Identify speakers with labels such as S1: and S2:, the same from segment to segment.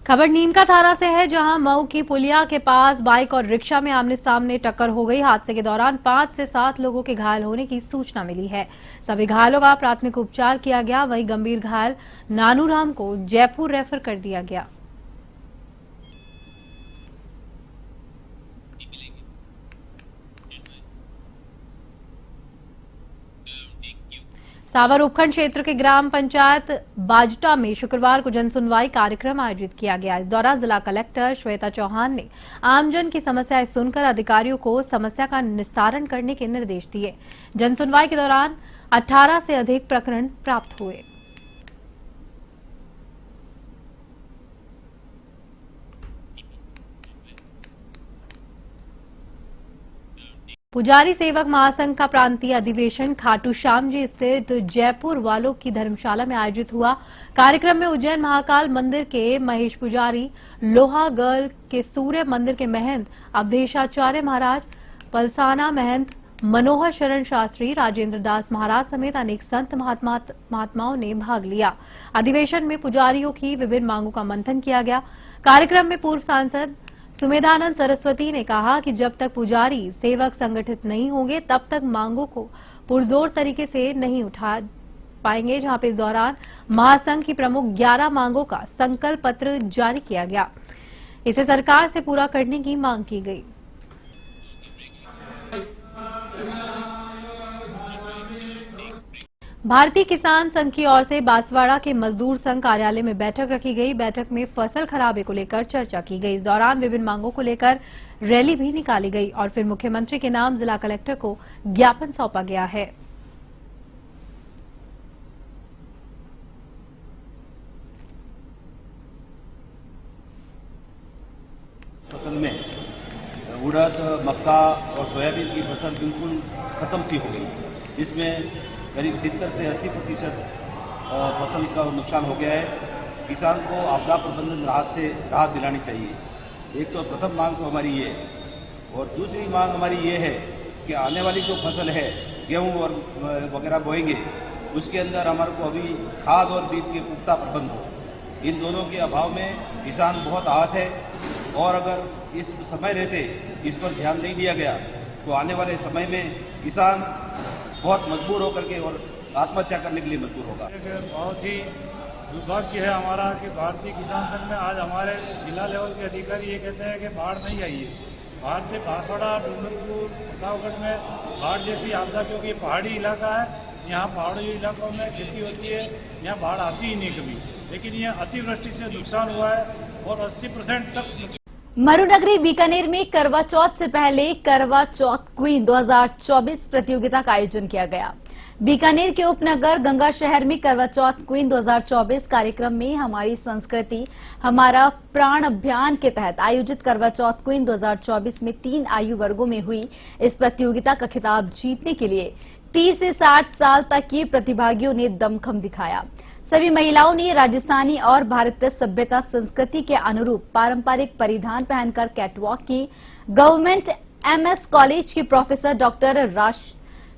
S1: खबर नीमका थाना से है, जहां मऊ की पुलिया के पास बाइक और रिक्शा में आमने सामने टक्कर हो गई। हादसे के दौरान 5 से 7 लोगों के घायल होने की सूचना मिली है। सभी घायलों का प्राथमिक उपचार किया गया। वहीं गंभीर घायल नानूराम को जयपुर रेफर कर दिया गया। सावर उपखंड क्षेत्र के ग्राम पंचायत बाजटा में शुक्रवार को जनसुनवाई कार्यक्रम आयोजित किया गया। इस दौरान जिला कलेक्टर श्वेता चौहान ने आमजन की समस्याएं सुनकर अधिकारियों को समस्या का निस्तारण करने के निर्देश दिए। जनसुनवाई के दौरान 18 से अधिक प्रकरण प्राप्त हुए। पुजारी सेवक महासंघ का प्रांतीय अधिवेशन खाटू श्याम जी स्थित जयपुर वालों की धर्मशाला में आयोजित हुआ। कार्यक्रम में उज्जैन महाकाल मंदिर के महेश पुजारी, लोहागढ़ के सूर्य मंदिर के महंत अवधेशाचार्य महाराज, पलसाना महंत मनोहर शरण शास्त्री, राजेंद्र दास महाराज समेत अनेक संत महात्माओं ने भाग लिया। अधिवेशन में पुजारियों की विभिन्न मांगों का मंथन किया गया। कार्यक्रम में पूर्व सांसद सुमेधानंद सरस्वती ने कहा कि जब तक पुजारी सेवक संगठित नहीं होंगे तब तक मांगों को पुरजोर तरीके से नहीं उठा पाएंगे। जहां पे इस दौरान महासंघ की प्रमुख 11 मांगों का संकल्प पत्र जारी किया गया। इसे सरकार से पूरा करने की मांग की गई। भारतीय किसान संघ की ओर से बांसवाड़ा के मजदूर संघ कार्यालय में बैठक रखी गई। बैठक में फसल खराबे को लेकर चर्चा की गई। इस दौरान विभिन्न मांगों को लेकर रैली भी निकाली गई और फिर मुख्यमंत्री के नाम जिला कलेक्टर को ज्ञापन सौंपा गया है।
S2: फसल में उड़द, मक्का और सोयाबीन की फसल बिल्कुल खत्म सी हो गई, जिसमें करीब 70 से 80% फसल का नुकसान हो गया है। किसान को आपदा प्रबंधन राहत दिलानी चाहिए। एक तो प्रथम मांग तो हमारी ये है, और दूसरी मांग हमारी ये है कि आने वाली जो फसल है, गेहूँ और वगैरह बोएंगे, उसके अंदर हमारे को अभी खाद और बीज के पुख्ता प्रबंध हो। इन दोनों के अभाव में किसान बहुत आहत है, और अगर इस समय रहते इस पर ध्यान नहीं दिया गया तो आने वाले समय में किसान बहुत मजबूर होकर के और आत्महत्या करने के लिए मजबूर होगा।
S3: बहुत ही दुर्भाग्य है हमारा कि भारतीय किसान संघ में आज हमारे जिला लेवल के अधिकारी ये कहते हैं कि बाढ़ नहीं आई है। भारतीय बांसवाड़ा, डूंगरपुर, प्रतापगढ़ में बाढ़ जैसी आपदा, क्योंकि पहाड़ी इलाका है, यहाँ पहाड़ी इलाकों में खेती होती है, यहाँ बाढ़ आती ही नहीं कभी। लेकिन यह अतिवृष्टि से नुकसान हुआ है और 80% तक।
S4: मरुनगरी बीकानेर में करवा चौथ से पहले करवा चौथ क्वीन 2024 प्रतियोगिता का आयोजन किया गया। बीकानेर के उपनगर गंगा शहर में करवा चौथ क्वीन 2024 कार्यक्रम में हमारी संस्कृति हमारा प्राण अभियान के तहत आयोजित करवा चौथ क्वीन 2024 में 3 आयु वर्गों में हुई इस प्रतियोगिता का खिताब जीतने के लिए 30 से 60 साल तक के प्रतिभागियों ने दमखम दिखाया। सभी महिलाओं ने राजस्थानी और भारतीय सभ्यता संस्कृति के अनुरूप पारंपरिक परिधान पहनकर कैटवॉक की। गवर्नमेंट एमएस कॉलेज के प्रोफेसर डॉक्टर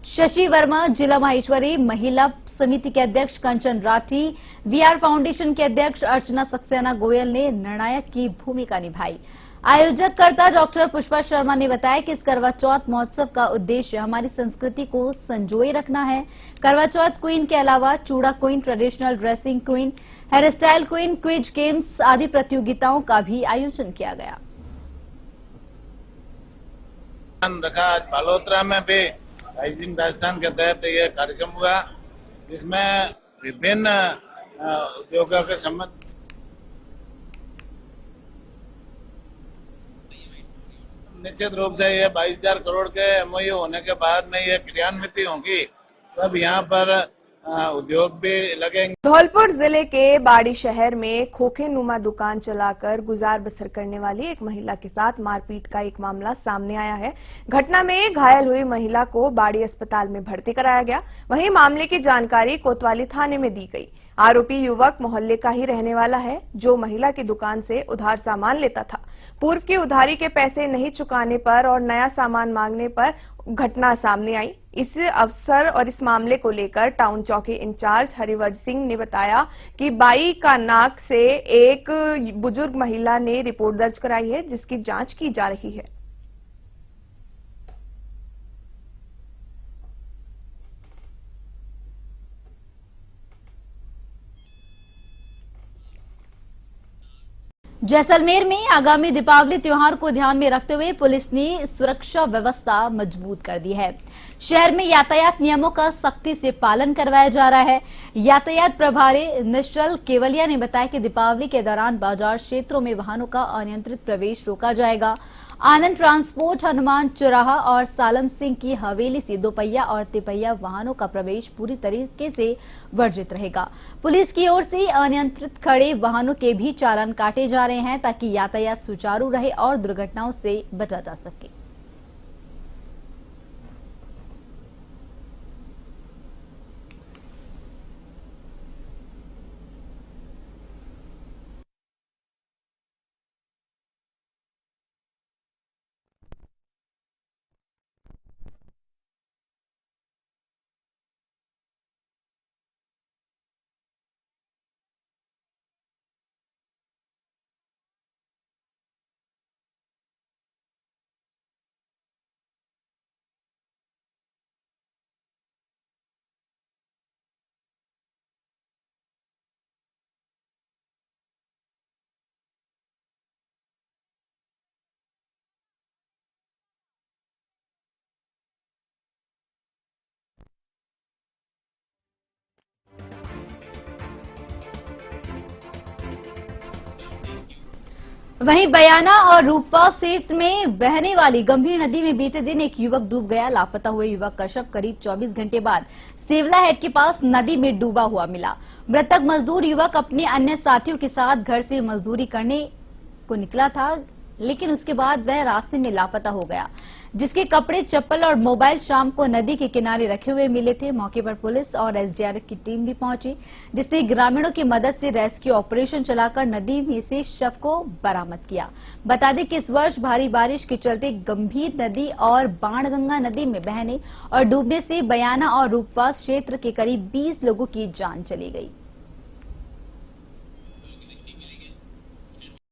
S4: शशि वर्मा, जिला माहेश्वरी महिला समिति के अध्यक्ष कंचन राठी, वीआर फाउंडेशन के अध्यक्ष अर्चना सक्सेना गोयल ने निर्णायक की भूमिका निभाई। आयोजककर्ता डॉक्टर पुष्पा शर्मा ने बताया कि इस करवा चौथ महोत्सव का उद्देश्य हमारी संस्कृति को संजोए रखना है। करवा चौथ क्वीन के अलावा चूड़ा queen, traditional dressing queen, hair style queen, quiz games आदि प्रतियोगिताओं का भी आयोजन किया गया।
S5: आज बालोतरा में भी राइजिंग राजस्थान के तहत यह कार्यक्रम हुआ, जिसमें विभिन्न उद्योगों के संबंध निश्चित रूप से ये 22,000 करोड़ के एमओयू होने के बाद में ये क्रियान्वित होंगी, तब यहाँ पर उद्योग भी लगेंगे।
S6: धौलपुर जिले के बाड़ी शहर में खोखे नुमा दुकान चलाकर गुजार बसर करने वाली एक महिला के साथ मारपीट का एक मामला सामने आया है। घटना में घायल हुई महिला को बाड़ी अस्पताल में भर्ती कराया गया। वहीं मामले की जानकारी कोतवाली थाने में दी गई। आरोपी युवक मोहल्ले का ही रहने वाला है, जो महिला की दुकान से उधार सामान लेता था। पूर्व की उधारी के पैसे नहीं चुकाने पर और नया सामान मांगने पर घटना सामने आई। इस अवसर और इस मामले को लेकर टाउन चौकी इंचार्ज हरिवर सिंह ने बताया कि बाई का नाक से एक बुजुर्ग महिला ने रिपोर्ट दर्ज कराई है, जिसकी जांच की जा रही है।
S4: जैसलमेर में आगामी दीपावली त्योहार को ध्यान में रखते हुए पुलिस ने सुरक्षा व्यवस्था मजबूत कर दी है। शहर में यातायात नियमों का सख्ती से पालन करवाया जा रहा है। यातायात प्रभारी निश्चल केवलिया ने बताया कि दीपावली के दौरान बाजार क्षेत्रों में वाहनों का अनियंत्रित प्रवेश रोका जाएगा। आनंद ट्रांसपोर्ट, हनुमान चौराहा और सालम सिंह की हवेली से दोपहिया और तिपहिया वाहनों का प्रवेश पूरी तरीके से वर्जित रहेगा। पुलिस की ओर से अनियंत्रित खड़े वाहनों के भी चालान काटे जा रहे हैं ताकि यातायात सुचारू रहे और दुर्घटनाओं से बचा जा सके। वहीं बयाना और रूपवा क्षेत्र में बहने वाली गंभीर नदी में बीते दिन एक युवक डूब गया। लापता हुए युवक का शव करीब 24 घंटे बाद सेवला हेड के पास नदी में डूबा हुआ मिला। मृतक मजदूर युवक अपने अन्य साथियों के साथ घर से मजदूरी करने को निकला था, लेकिन उसके बाद वह रास्ते में लापता हो गया, जिसके कपड़े, चप्पल और मोबाइल शाम को नदी के किनारे रखे हुए मिले थे। मौके पर पुलिस और एसडीआरएफ की टीम भी पहुंची, जिसने ग्रामीणों की मदद से रेस्क्यू ऑपरेशन चलाकर नदी में से शव को बरामद किया। बता दें कि इस वर्ष भारी बारिश के चलते गंभीर नदी और बाणगंगा नदी में बहने और डूबने से बयाना और रूपवास क्षेत्र के करीब 20 लोगों की जान चली गई।